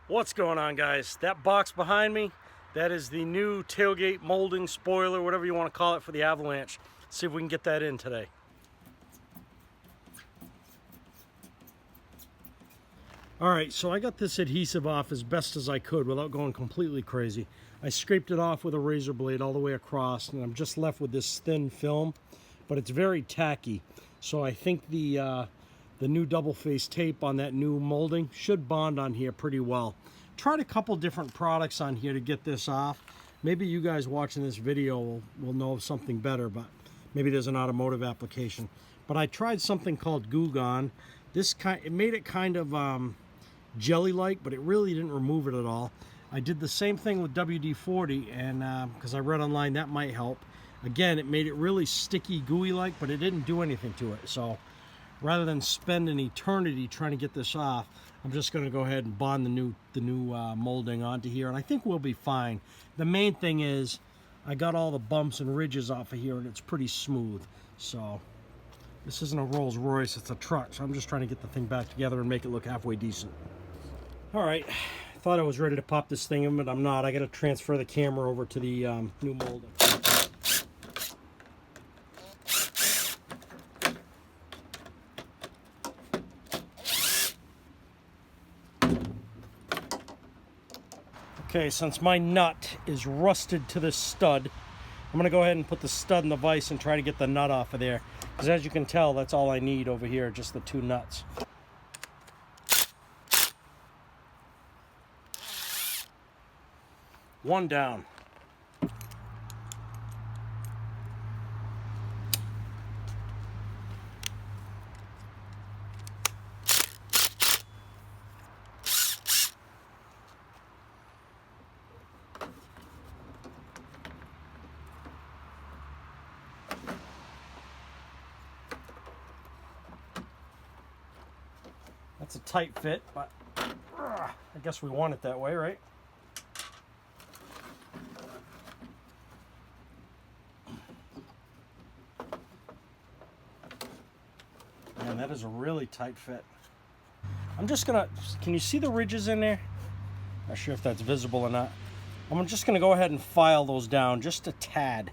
What's going on, guys? That box behind me, that is the new tailgate molding spoiler, whatever you want to call it, for the Avalanche. Let's see if we can get that in today. Alright, so I got this adhesive off as best as I could without going completely crazy. I scraped it off with a razor blade all the way across, and I'm just left with this thin film, but it's very tacky. So I think the new double face tape on that new molding should bond on here pretty well. Tried a couple different products on here to get this off. Maybe you guys watching this video will know of something better, but maybe there's an automotive application. But I tried something called Goo Gone. It made it kind of jelly-like, but it really didn't remove it at all. I did the same thing with WD-40, and because I read online that might help. Again, it made it really sticky, gooey-like, but it didn't do anything to it. So rather than spend an eternity trying to get this off, I'm just going to go ahead and bond the new molding onto here, and I think we'll be fine. The main thing is I got all the bumps and ridges off of here, and it's pretty smooth. So this isn't a Rolls Royce, it's a truck, so I'm just trying to get the thing back together and make it look halfway decent. All right, I thought I was ready to pop this thing in, but I'm not. I got to transfer the camera over to the new molding. Okay, since my nut is rusted to this stud, I'm going to go ahead and put the stud in the vise and try to get the nut off of there. Because as you can tell, that's all I need over here, just the two nuts. One down. That's a tight fit, but I guess we want it that way, right? Man, that is a really tight fit. I'm just gonna, can you see the ridges in there? Not sure if that's visible or not. I'm just gonna go ahead and file those down just a tad,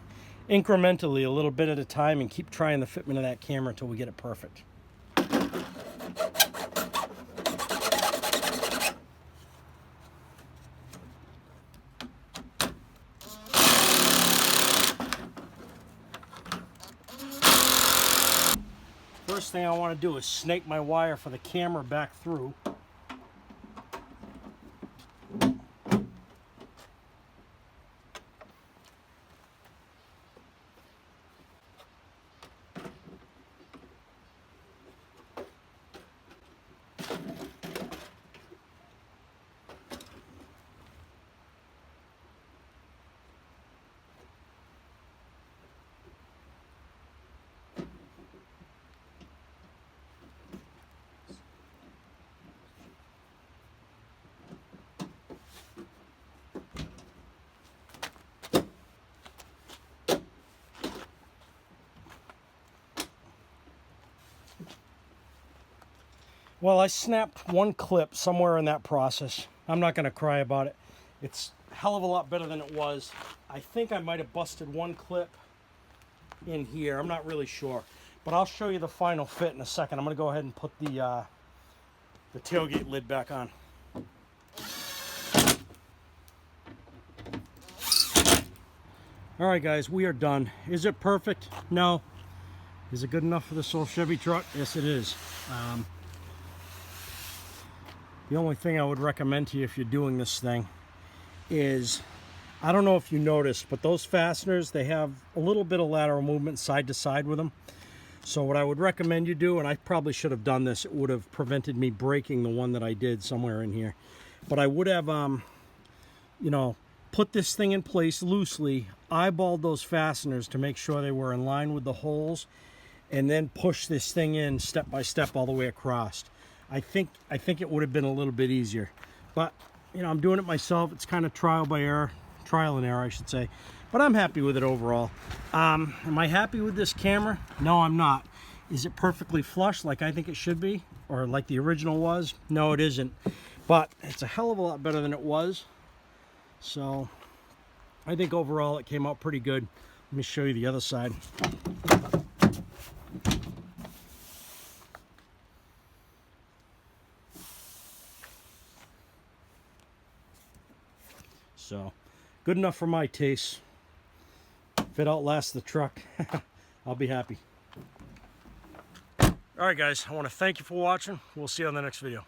incrementally, a little bit at a time, and keep trying the fitment of that camera until we get it perfect. First thing I want to do is snake my wire for the camera back through. Well, I snapped one clip somewhere in that process. I'm not going to cry about it. It's a hell of a lot better than it was. I think I might have busted one clip in here. I'm not really sure. But I'll show you the final fit in a second. I'm going to go ahead and put the tailgate lid back on. All right, guys, we are done. Is it perfect? No. Is it good enough for this old Chevy truck? Yes, it is. The only thing I would recommend to you if you're doing this thing is, I don't know if you noticed, but those fasteners, they have a little bit of lateral movement side to side with them. So what I would recommend you do, and I probably should have done this, it would have prevented me breaking the one that I did somewhere in here. But I would have, you know, put this thing in place loosely, eyeballed those fasteners to make sure they were in line with the holes, and then push this thing in step by step all the way across. I think it would have been a little bit easier, but you know, I'm doing it myself. It's kind of trial and error, I should say. But I'm happy with it overall. Am I happy with this camera? No, I'm not. Is it perfectly flush like I think it should be, or like the original was? No, it isn't. but it's a hell of a lot better than it was. So I think overall it came out pretty good. Let me show you the other side. So good enough for my taste. If it outlasts the truck, I'll be happy. All right, guys, I want to thank you for watching. We'll see you on the next video.